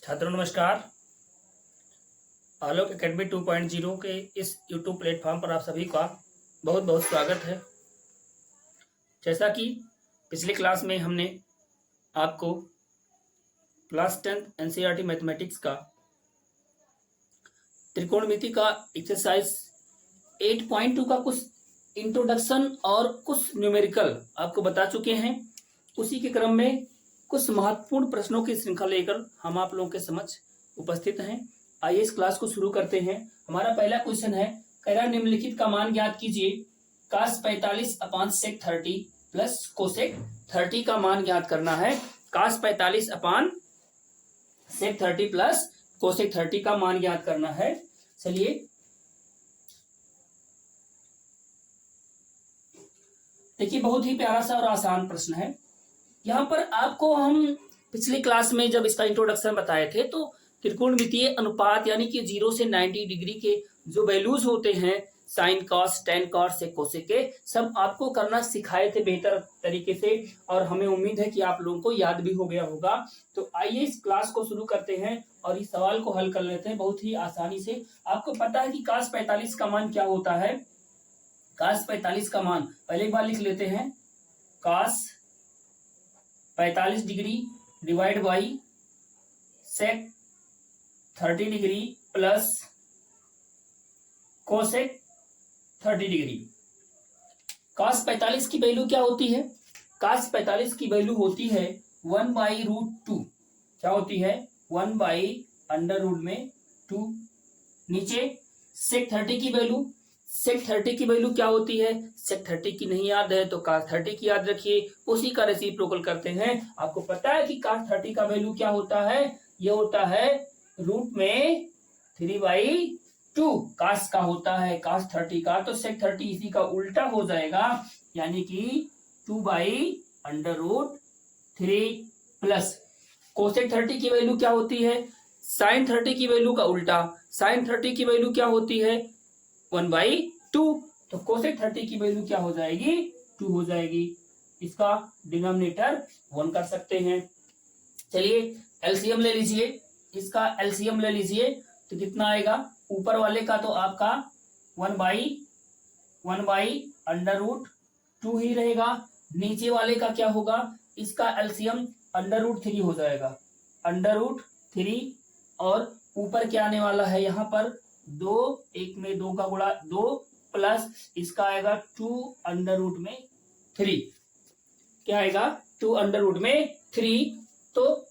छात्रों नमस्कार। आलोक एकेडमी 2.0 के इस यूट्यूब प्लेटफॉर्म पर आप सभी का बहुत बहुत स्वागत है। जैसा कि पिछली क्लास में हमने आपको क्लास 10 एनसीईआरटी मैथमेटिक्स का त्रिकोणमिति का एक्सरसाइज 8.2 का कुछ इंट्रोडक्शन और कुछ न्यूमेरिकल आपको बता चुके हैं। उसी के क्रम में कुछ महत्वपूर्ण प्रश्नों की श्रृंखला लेकर हम आप लोगों के समक्ष उपस्थित हैं। आइए इस क्लास को शुरू करते हैं। हमारा पहला क्वेश्चन है, कह रहा निम्नलिखित का मान ज्ञात कीजिए। cos 45 अपान sec 30 प्लस कोसेक 30 का मान ज्ञात करना है। cos 45 अपान sec 30 प्लस कोसेक 30 का मान ज्ञात करना है। चलिए देखिए, बहुत ही प्यारा सा और आसान प्रश्न है। यहाँ पर आपको हम पिछली क्लास में जब इसका इंट्रोडक्शन बताए थे तो त्रिकोणमितीय अनुपात यानी कि 0 से 90 डिग्री के जो वैल्यूज होते हैं, sine cos tan cos sec cosec के, सब आपको करना सिखाए थे बेहतर तरीके से, और हमें उम्मीद है कि आप लोगों को याद भी हो गया होगा। तो आइए इस क्लास को शुरू करते हैं और इस सवाल को हल कर लेते हैं बहुत ही आसानी से। आपको पता है कि cos 45 का मान क्या होता है। cos 45 का मान पहले एक बार लिख लेते हैं, cos 45 degree divide by sec 30 degree plus cosec 30 degree. cos 45 की वैल्यू क्या होती है? cos 45 की वैल्यू होती है 1/√2। क्या होती है? 1/√2। नीचे सेक 30 की वैल्यू, सेक 30 की वैल्यू क्या होती है? सेक 30 की नहीं याद है तो cos 30 की याद रखिए, उसी का रेसिप्रोकल करते हैं। आपको पता है कि cos 30 का वैल्यू क्या होता है? ये होता है रूट में 3/2 cos का होता है, cos 30 का, तो सेक 30 इसी का उल्टा हो जाएगा, यानी कि 2/√3 प्लस कोसेक 30 की वैल्यू क्या होती है? साइन 30 की वैल्यू का उल्टा, साइन 30 की वैल्यू क्या होती है? 1/2। तो कोसेक 30 की वैल्यू क्या हो जाएगी? 2 हो जाएगी। इसका डिनोमिनेटर 1 कर सकते हैं। चलिए एलसीएम ले लीजिए, इसका एलसीएम ले लीजिए तो कितना आएगा? ऊपर वाले का तो आपका 1/√2 ही रहेगा। नीचे वाले का क्या होगा? इसका एलसीएम √3 हो जाएगा, √3, और ऊपर क्या आने वाला है? यहाँ पर 2, 1 में 2 का गुणा 2 प्लस इसका आएगा 2√3। क्या आएगा? 2√3। तो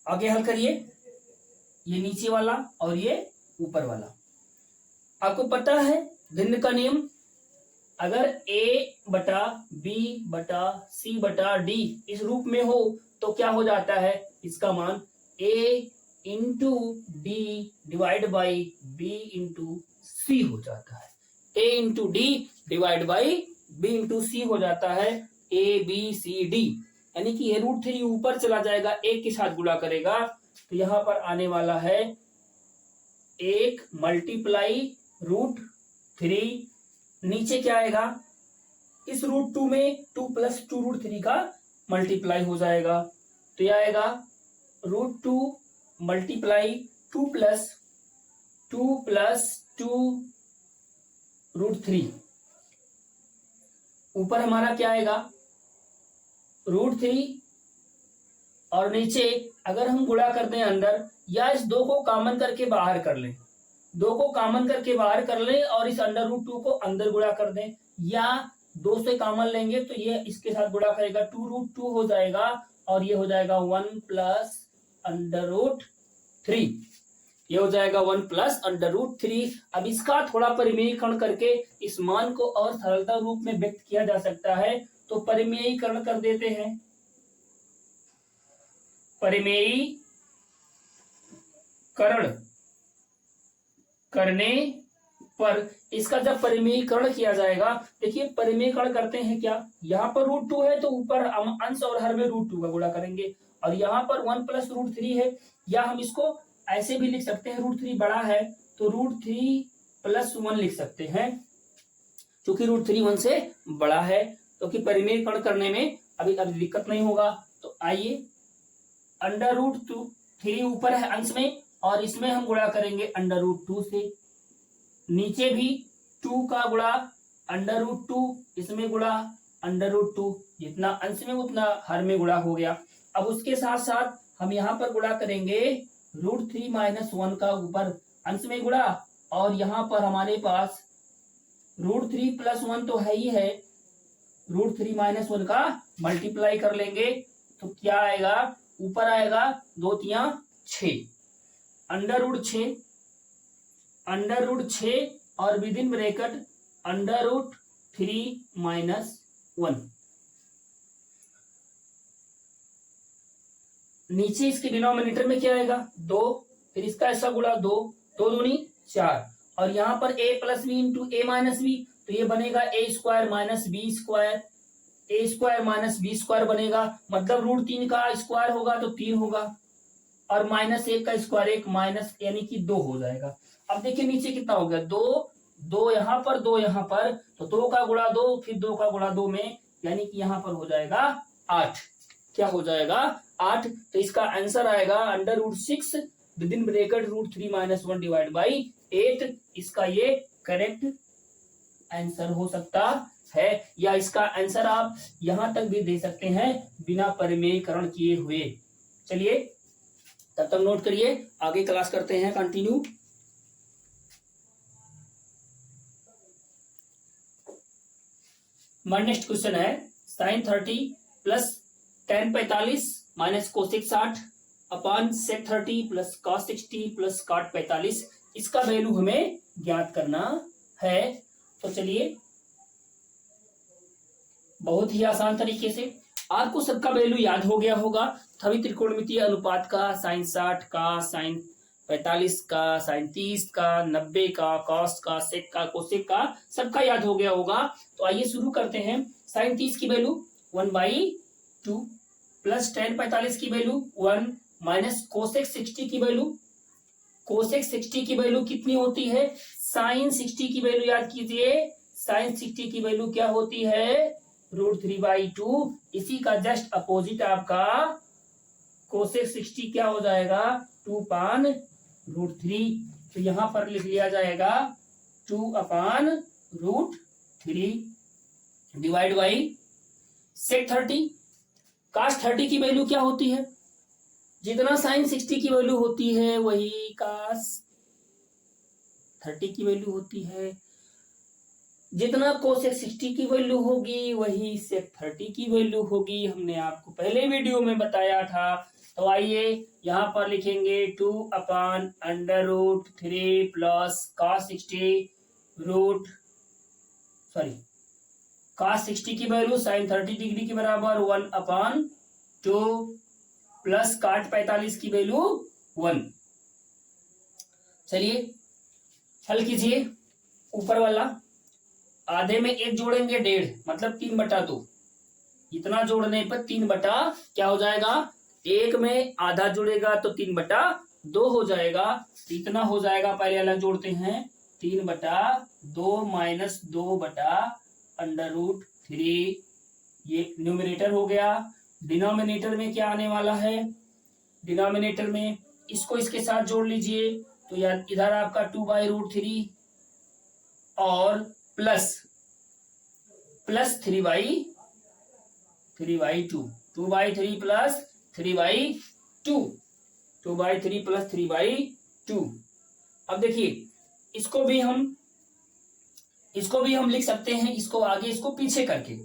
आगे हल करिए, ये नीचे वाला और ये ऊपर वाला। आपको पता है भिन्न का नियम, अगर a/b/c/d इस रूप में हो तो क्या हो जाता है? इसका मान a/d डिवाइड बाई b/c हो जाता है। a/d डिवाइड बाई b/c हो जाता है, ABCD, यानी कि ये √3 ऊपर चला जाएगा, 1 के साथ गुणा करेगा तो यहां पर आने वाला है 1 मल्टीप्लाई √3। नीचे क्या आएगा? इस √2 में 2 प्लस 2√3 का मल्टीप्लाई हो जाएगा, तो यह आएगा √2 मल्टीप्लाई 2 प्लस 2√3। ऊपर हमारा क्या आएगा? √3, और नीचे अगर हम गुणा कर दें अंदर, या इस 2 को कॉमन करके बाहर कर लें, 2 को कॉमन करके बाहर कर लें और इस √2 को अंदर गुणा कर दें, या 2 से कॉमन लेंगे तो ये इसके साथ गुणा करेगा, 2√2 हो जाएगा, और ये हो जाएगा 1 प्लस √3। ये हो जाएगा 1 प्लस √3। अब इसका थोड़ा परिमेयीकरण करके इस मान को और सरलता रूप में व्यक्त किया जा सकता है, तो परिमेयीकरण कर देते हैं। परिमेयीकरण करने पर इसका जब परिमेयीकरण किया जाएगा, देखिए परिमेयीकरण करते हैं क्या, यहाँ पर √2 है तो ऊपर अंश और हर में √2 का गुणा करेंगे, और यहाँ पर 1 प्लस √3 है, या हम इसको ऐसे भी लिख सकते हैं, √3 बड़ा है तो √3 प्लस 1 लिख सकते हैं, क्योंकि √3 1 से बड़ा है, क्योंकि परिमेयीकरण करने में अभी दिक्कत नहीं होगा। तो आइए √3 ऊपर है अंश में, और इसमें हम गुणा करेंगे √2 से। नीचे भी 2 का गुणा √2, इसमें गुणा √2, जितना अंश में उतना हर में गुणा हो गया। अब उसके साथ साथ हम यहाँ पर गुणा करेंगे √3 - 1 का ऊपर अंश में गुणा, और यहाँ पर हमारे पास √3 + 1 तो है ही है, √3 - 1 का मल्टीप्लाई कर लेंगे तो क्या आएगा, ऊपर आएगा 2 × 6, √6 और विद इन ब्रैकेट √3 - 1। नीचे इसके डिनोमिनेटर में क्या आएगा 2, फिर इसका ऐसा गुणा 2, 2 दूनी 4, और यहाँ पर a + b × a - b, तो ये बनेगा a² - b² बनेगा, मतलब √3 का स्क्वायर होगा तो 3 होगा, और -1 का स्क्वायर 1 माइनस यानी कि 2 हो जाएगा। अब देखिए नीचे कितना हो गया, 2 यहाँ पर, 2 यहाँ पर, तो 2 का गुणा 2, फिर 2 का गुणा 2 में, यानी कि यहाँ पर हो जाएगा 8। क्या हो जाएगा 8। तो इसका आंसर आएगा √6 with in bracket √3 - 1 divide by 8। इसका ये करेक्ट आंसर हो सकता है, या इसका आंसर आप यहां तक भी दे सकते हैं बिना परिमेयकरण किए हुए। चलिए तब तक नोट करिए, आगे क्लास करते हैं कंटिन्यू। हमारा नेक्स्ट क्वेश्चन है sin 30 + tan 45 - cosec 60 upon sec 30 + cos 60 + cot 45। इसका वैल्यू हमें ज्ञात करना है। तो चलिए बहुत ही आसान तरीके से, आपको सबका वैल्यू याद हो गया होगा, सभी त्रिकोणमितीय अनुपात का, sin 60 का, sin 45 का, sin 30 का, 90 का, cos का, sec का, cosec का, सबका याद हो गया होगा। तो आइए शुरू करते हैं। sin 30 की वैल्यू 1/2 प्लस tan 45 की वैल्यू 1 माइनस cosec 60 की वैल्यू, cosec 60 की वैल्यू कितनी होती है, sin 60 की वैल्यू याद कीजिए, sin 60 की वैल्यू क्या होती है √3/2। इसी का जस्ट अपोजिट आपका cosec 60 क्या हो जाएगा 2/√3। तो यहां पर लिख लिया जाएगा 2/√3 डिवाइड बाई sec 30। cos 30 की वैल्यू क्या होती है, जितना sin 60 की वैल्यू होती है वही cos 30 की वैल्यू होती है, जितना cosec 60 की वैल्यू होगी वही sec 30 की वैल्यू होगी, हमने आपको पहले वीडियो में बताया था। तो आइए यहां पर लिखेंगे 2/√3 प्लस cos 60 की वैल्यू sin 30 डिग्री के बराबर 1/2 प्लस cot 45 की वैल्यू 1। चलिए हल कीजिए। ऊपर वाला आधे में 1 जोड़ेंगे 1.5 मतलब 3/2, इतना जोड़ने पर 3 क्या हो जाएगा, 1 में आधा जुड़ेगा तो 3/2 हो जाएगा, इतना हो जाएगा। पहले अलग जोड़ते हैं, 3/2 माइनस 2/√3, ये न्यूमरेटर हो गया। डिनोमिनेटर में क्या आने वाला है, डिनोमिनेटर में इसको इसके साथ जोड़ लीजिए, तो यार इधर आपका 2/√3 और प्लस 3/2, 2/3 प्लस 3/2, 2/3 प्लस 3/2। अब देखिए इसको भी हम लिख सकते हैं, इसको आगे इसको पीछे करके,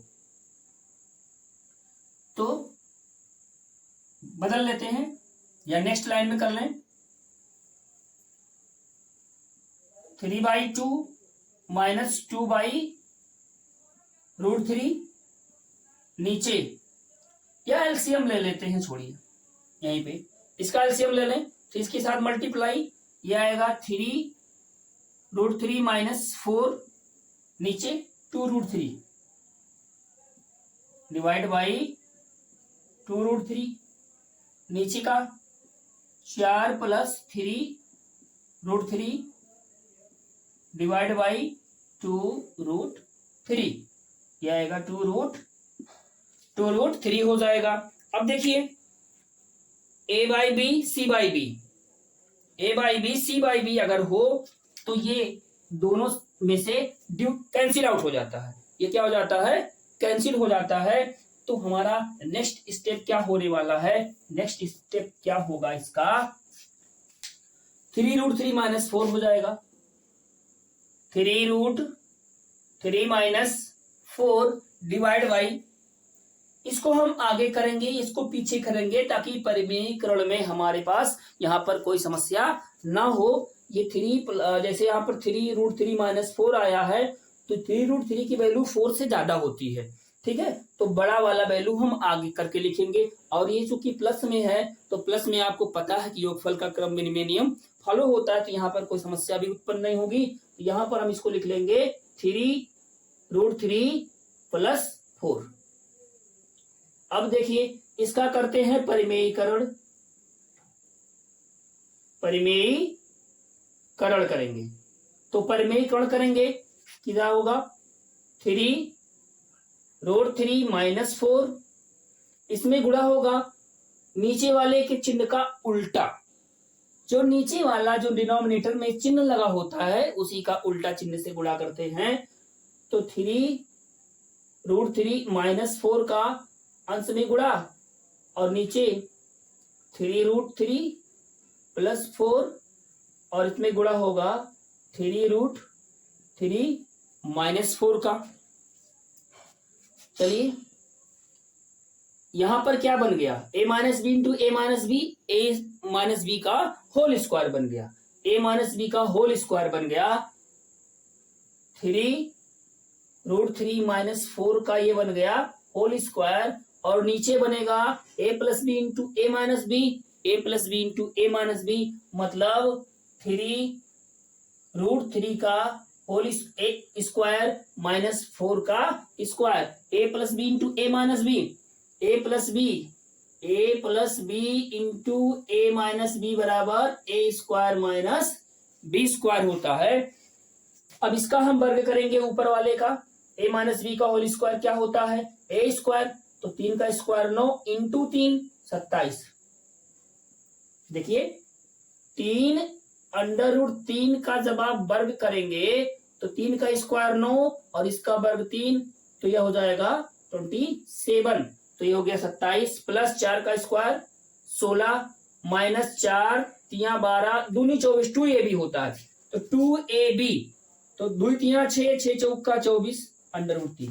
तो बदल लेते हैं या नेक्स्ट लाइन में कर लें। 3/2 माइनस 2/√3 नीचे, या एलसीएम ले लेते हैं, छोड़िए यहीं पे इसका एलसीएम ले लें, तो इसके साथ मल्टीप्लाई, यह आएगा 3√3 माइनस 4 नीचे 2√3 डिवाइड बाई 2√3 नीचे का 4 प्लस 3√3 डिवाइड बाई 2√3, यह आएगा 2√3 हो जाएगा। अब देखिए A by B C by B, A by B C by B अगर हो तो ये दोनों में से ड्यू कैंसिल आउट हो जाता है। ये क्या हो जाता है? कैंसिल हो जाता है। तो हमारा नेक्स्ट स्टेप क्या होने वाला है? नेक्स्ट स्टेप क्या होगा इसका? 3√3 माइनस 4 हो जाएगा। 3√3 माइनस 4 डिवाइड बाई, इसको हम आगे करेंगे, इसको पीछे करेंगे ताकि परिमेयीकरण में हमारे पास यहाँ पर कोई समस्या ना हो। ये 3 जैसे यहाँ पर 3√3 माइनस 4 आया है तो 3√3 की वैल्यू 4 से ज्यादा होती है, ठीक है। तो बड़ा वाला वैल्यू हम आगे करके लिखेंगे। और ये चूंकि प्लस में है तो प्लस में आपको पता है कि योगफल का क्रम विनिमय नियम फॉलो होता है, तो यहाँ पर कोई समस्या भी उत्पन्न नहीं होगी। तो यहाँ पर हम इसको लिख लेंगे 3√3 प्लस 4। अब देखिए इसका करते हैं परिमेयीकरण। परिमेयीकरण करेंगे तो परिमेयीकरण करेंगे क्या होगा? 3√3 माइनस 4, इसमें गुणा होगा नीचे वाले के चिन्ह का उल्टा। जो नीचे वाला जो डिनोमिनेटर में चिन्ह लगा होता है उसी का उल्टा चिन्ह से गुणा करते हैं। तो 3√3 माइनस 4 का अंश में गुणा और नीचे 3√3 प्लस 4 और इसमें गुणा होगा 3√3 माइनस 4 का। चलिए यहां पर क्या बन गया? a minus B into A minus B, A minus B का होल स्क्वायर बन गया। a माइनस बी का होल स्क्वायर बन गया। 3√3 माइनस 4 का ये बन गया होल स्क्वायर और नीचे बनेगा a plus B into A minus B, A plus B into A minus B, मतलब 3√3 का होल स्क्वायर माइनस 4 का square, a plus B into A minus B, A plus B into A minus B बराबर A square minus B square होता है। अब इसका हम वर्ग करेंगे ऊपर वाले का। a माइनस बी का होल स्क्वायर क्या होता है? ए स्क्वायर, तो 3 का स्क्वायर 9 इंटू 3 27। देखिए 3√3 का जब आप वर्ग करेंगे तो 3 का स्क्वायर 9 और इसका वर्ग 3, तो यह हो जाएगा 27। तो ये हो गया 27 प्लस 4 का स्क्वायर 16 माइनस 4 3 12 दूनी 24, 2ab होता है। तो 2ab, तो 2 3 6 6 चौका 24 √3,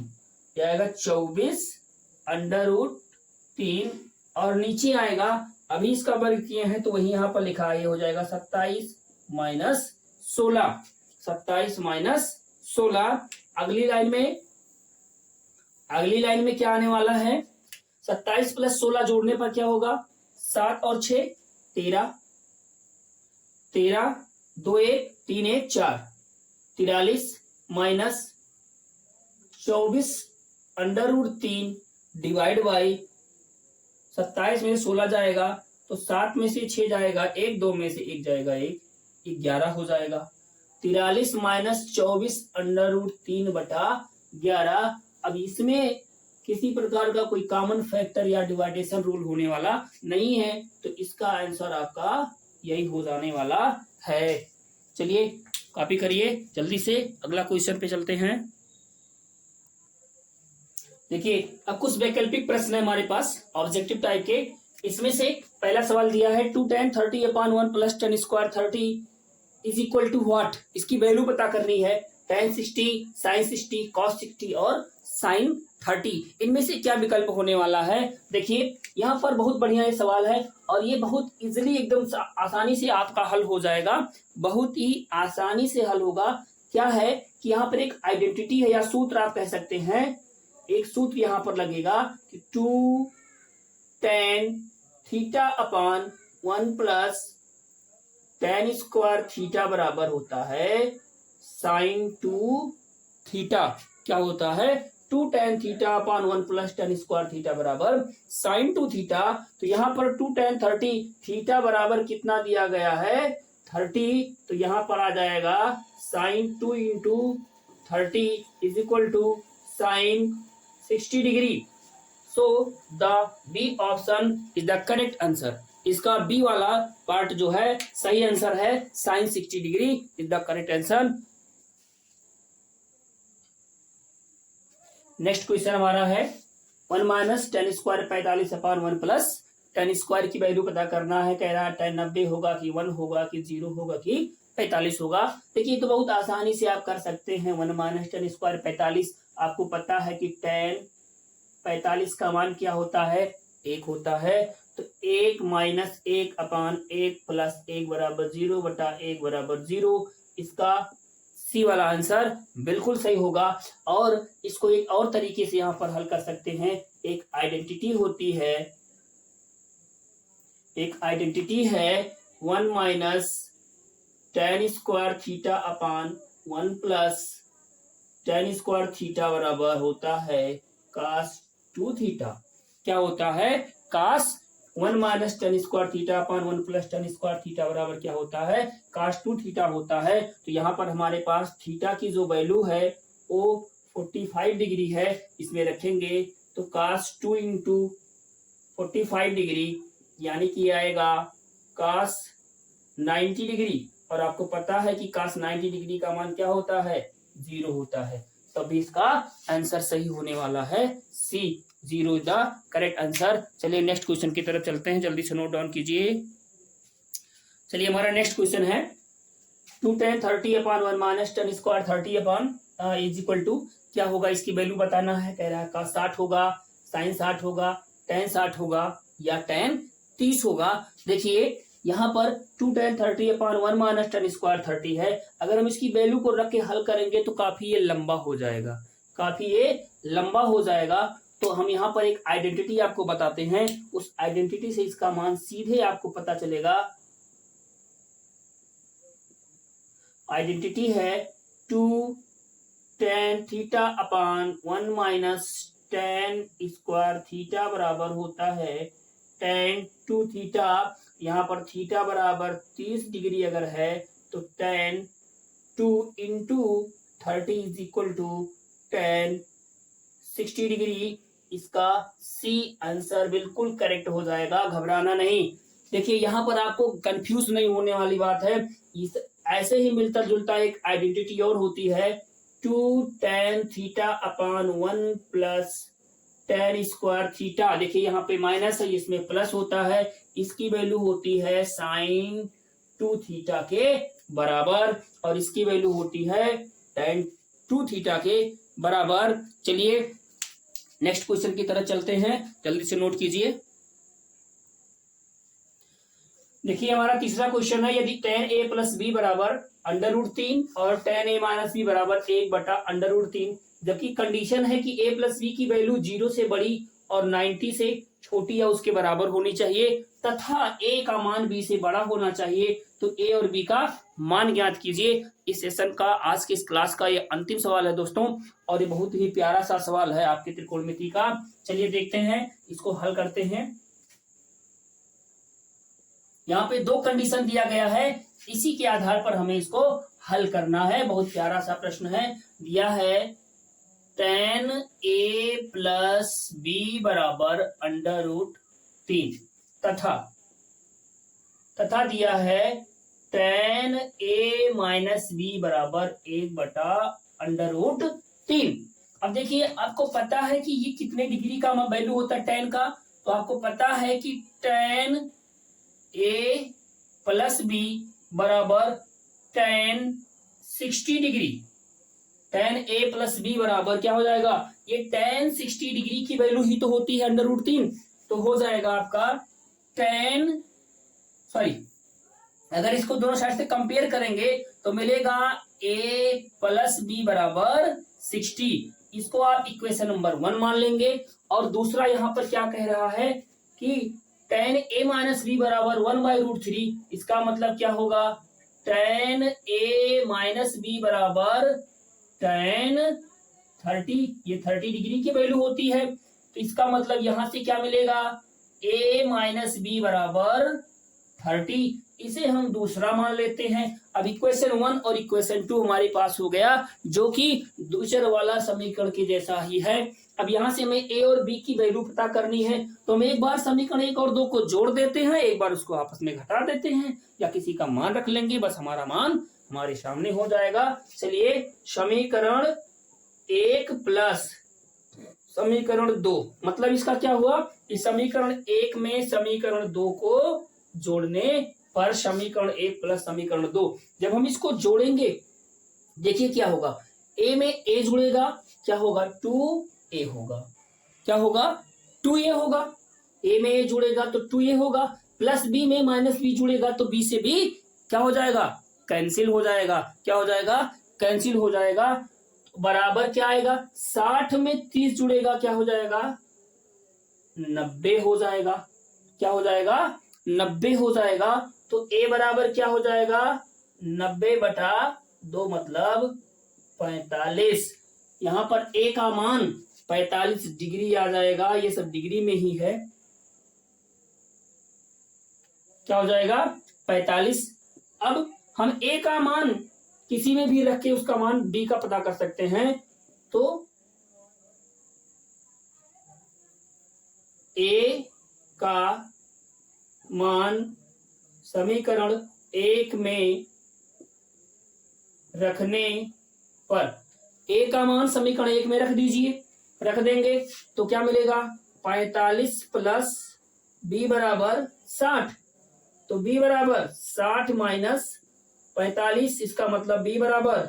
यह आएगा 24 √3 और नीचे आएगा, अभी इसका वर्ग किए हैं तो वही यहां पर लिखा है, ये हो जाएगा 27 माइनस 16, 27 माइनस 16। अगली लाइन में क्या आने वाला है? 27 प्लस 16 जोड़ने पर क्या होगा? 7 और 6 13, 13 2 1 3 1 4, 43 माइनस 24 √3 डिवाइड बाई 27 में 16 जाएगा तो 7 में से 6 जाएगा 1, 2 में से 1 जाएगा 1, 11 हो जाएगा। 43 माइनस 24 √3 बटा 11। अब इसमें किसी प्रकार का कोई कॉमन फैक्टर या डिवाइडेशन रूल होने वाला नहीं है, तो इसका आंसर आपका यही हो जाने वाला है। चलिए कॉपी करिए जल्दी से, अगला क्वेश्चन पे चलते हैं। देखिए अब कुछ वैकल्पिक प्रश्न है हमारे पास ऑब्जेक्टिव टाइप के। इसमें से पहला सवाल दिया है 2 tan 30/1 plus tan square 30 is equal to what. इसकी वैल्यू पता करनी है। tan 60, sin 60, cos 60 और sin 30, इनमें से क्या विकल्प होने वाला है? देखिए यहाँ पर बहुत बढ़िया ये सवाल है और ये बहुत इजीली एकदम आसानी से आपका हल हो जाएगा, बहुत ही आसानी से हल होगा। क्या है कि यहाँ पर एक आइडेंटिटी है या सूत्र आप कह सकते हैं, एक सूत्र यहाँ पर लगेगा कि 2 tan θ/1 plus tan square theta बराबर होता है sin 2θ। क्या होता है? 2 tan θ/1 plus tan square theta बराबर sin 2θ। तो यहाँ पर 2 tan 30 थीटा बराबर कितना दिया गया है? 30। तो यहाँ पर आ जाएगा sin 2 into 30 is equal to sin 60 degree. So the B option is the correct answer. इसका बी वाला पार्ट जो है सही आंसर है, sine 60 degree is the correct answer. Next question हमारा है 1 minus tan square 45 upon 1 plus tan square की value पता करना है। कह रहा है 10 90 होगा कि 1 होगा कि 0 होगा कि 45 होगा। देखिए तो बहुत आसानी से आप कर सकते हैं। 1 माइनस टेन स्क्वायर 45, आपको पता है कि 10 45 का मान क्या होता है, 1 होता है। तो 1 माइनस 1 अपॉन 1 प्लस 1 बराबर 0 बटा 1 बराबर 0। इसका सी वाला आंसर बिल्कुल सही होगा। और इसको एक और तरीके से यहाँ पर हल कर सकते हैं। एक आइडेंटिटी होती है, एक आइडेंटिटी है 1 minus tan square theta upon 1 plus tan square theta बराबर होता है कास 2 थीटा। क्या होता है, कास 1 minus tan square theta upon 1 plus tan square theta बराबर क्या होता है, कास 2 थीटा होता है। तो यहाँ पर हमारे पास थीटा की जो वैल्यू है वो 45 डिग्री है, इसमें रखेंगे तो कास 2 इंटू 45 डिग्री यानी कि आएगा कास 90 डिग्री। और आपको पता है कि कास 90 डिग्री का मान क्या होता है, 0 होता है। तभी इसका आंसर सही होने वाला है सी, 0 इज द करेक्ट आंसर। चलिए नेक्स्ट क्वेश्चन की तरफ चलते हैं, जल्दी से नोट डाउन कीजिए। चलिए हमारा नेक्स्ट क्वेश्चन है 2 tan 30 upon 1 minus tan square 30 upon is equal to क्या होगा, इसकी वैल्यू बताना है। कह रहा है cos 60 होगा, साइन 60 होगा, tan 60 होगा या tan 30 होगा। देखिए यहाँ पर 2 tan 30 upon 1 minus tan square 30 है। अगर हम इसकी वैल्यू को रख के हल करेंगे तो काफी ये लंबा हो जाएगा, काफी ये लंबा हो जाएगा। तो हम यहाँ पर एक आइडेंटिटी आपको बताते हैं, उस आइडेंटिटी से इसका मान सीधे आपको पता चलेगा। आइडेंटिटी है 2 tan theta upon 1 minus tan square theta बराबर होता है tan 2 थीटा। यहाँ पर थीटा बराबर 30 डिग्री अगर है तो tan 2 into 30 is equal to tan 60 degree. इसका सी आंसर बिल्कुल करेक्ट हो जाएगा, घबराना नहीं। देखिए यहाँ पर आपको कंफ्यूज नहीं होने वाली बात है। इस ऐसे ही मिलता जुलता एक आइडेंटिटी और होती है 2 tan theta upon 1 plus tan square theta. देखिए यहाँ पे माइनस है, इसमें प्लस होता है। इसकी वैल्यू होती है साइन 2 थीटा के बराबर और इसकी वैल्यू होती है tan 2 थीटा के बराबर। चलिए नेक्स्ट क्वेश्चन की तरफ चलते हैं, जल्दी से नोट कीजिए। देखिए हमारा तीसरा क्वेश्चन है, यदि tan a प्लस बी बराबर √3 और tan a माइनस बी बराबर 1 बटा √3, जबकि कंडीशन है कि a प्लस बी की वैल्यू 0 से बड़ी और 90 से छोटी या उसके बराबर होनी चाहिए तथा a का मान b से बड़ा होना चाहिए, तो a और b का मान ज्ञात कीजिए। इस सेशन का आज के इस क्लास का ये अंतिम सवाल है दोस्तों, और ये बहुत ही प्यारा सा सवाल है आपके त्रिकोणमिति का। चलिए देखते हैं, इसको हल करते हैं। यहाँ पे 2 कंडीशन दिया गया है, इसी के आधार पर हमें इसको हल करना है। बहुत प्यारा सा प्रश्न है, दिया है tan a प्लस बी बराबर √3 तथा दिया है tan a माइनस बी बराबर 1 बटा √3। अब देखिए आपको पता है कि ये कितने डिग्री का वैल्यू होता है tan का, तो आपको पता है कि tan a प्लस बी बराबर tan 60 degree. tan a plus B बराबर क्या हो जाएगा, ये tan 60 डिग्री की वैल्यू ही तो होती है √3, तो हो जाएगा आपका अगर इसको दोनों साइड से कंपेयर करेंगे तो मिलेगा a प्लस बी बराबर 60। इसको आप इक्वेशन नंबर 1 मान लेंगे। और दूसरा यहाँ पर क्या कह रहा है कि tan a माइनस बी बराबर 1/√3, इसका मतलब क्या होगा, tan a माइनस बी बराबर tan 30, ये 30 डिग्री की वैल्यू होती है। तो इसका मतलब यहां से क्या मिलेगा, a माइनस बी बराबर 30। इसे हम दूसरा मान लेते हैं। अब इक्वेशन 1 और इक्वेशन 2 हमारे पास हो गया, जो कि दूसरे वाला समीकरण के जैसा ही है। अब यहां से हमें ए और बी की वैल्यू पता करनी है, तो हम एक बार समीकरण 1 और 2 को जोड़ देते हैं, एक बार उसको आपस में घटा देते हैं या किसी का मान रख लेंगे, बस हमारा मान हमारे सामने हो जाएगा। चलिए समीकरण 1 प्लस समीकरण 2, मतलब इसका क्या हुआ, इस समीकरण 1 में समीकरण 2 को जोड़ने पर समीकरण 1 प्लस समीकरण 2, जब हम इसको जोड़ेंगे देखिए क्या होगा, ए में ए जुड़ेगा, क्या होगा 2a होगा, क्या होगा 2a होगा, ए में ए जुड़ेगा तो 2a होगा, प्लस बी में माइनस बी जुड़ेगा तो बी से बी क्या हो जाएगा, कैंसिल हो जाएगा, क्या हो जाएगा, कैंसिल हो जाएगा, बराबर क्या आएगा, 60 में 30 जुड़ेगा, क्या हो जाएगा 90 हो जाएगा, क्या हो जाएगा 90 हो जाएगा। तो ए बराबर क्या हो जाएगा 90/2 मतलब 45। यहां पर ए का मान 45 डिग्री आ जाएगा, ये सब डिग्री में ही है, क्या हो जाएगा 45। अब हम ए का मान किसी में भी रख के उसका मान बी का पता कर सकते हैं, तो ए का मान समीकरण 1 में रखने पर, ए का मान समीकरण 1 में रख दीजिए, रख देंगे तो क्या मिलेगा 45 प्लस बी बराबर 60, तो बी बराबर 60 माइनस 45, इसका मतलब बी बराबर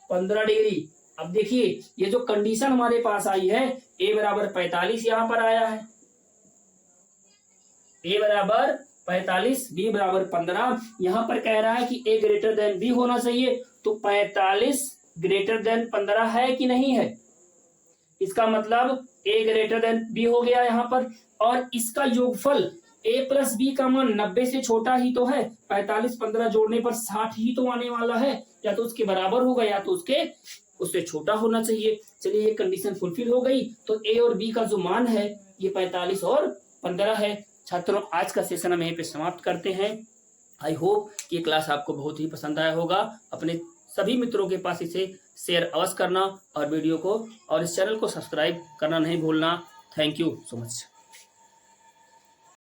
15 डिग्री। अब देखिए ये जो कंडीशन हमारे पास आई है, ए बराबर 45 यहां पर आया है, ए बराबर 45 बी बराबर 15, यहां पर कह रहा है कि ए ग्रेटर देन बी होना चाहिए, तो 45 ग्रेटर देन 15 है कि नहीं है, इसका मतलब ए ग्रेटर देन बी हो गया यहां पर, और इसका योगफल ए प्लस बी का मान 90 से छोटा ही तो है, 45-15 जोड़ने पर 60 ही तो आने वाला है, या तो उसके बराबर होगा या तो उससे छोटा होना चाहिए। चलिए ये कंडीशन फुलफिल हो गई, तो ए और बी का जो मान है ये 45 और 15 है। छात्रों आज का सेशन हम यहीं पे समाप्त करते हैं। आई होप कि ये क्लास आपको बहुत ही पसंद आया होगा। अपने सभी मित्रों के पास इसे शेयर अवश्य करना और वीडियो को और इस चैनल को सब्सक्राइब करना नहीं भूलना। Thank you so much.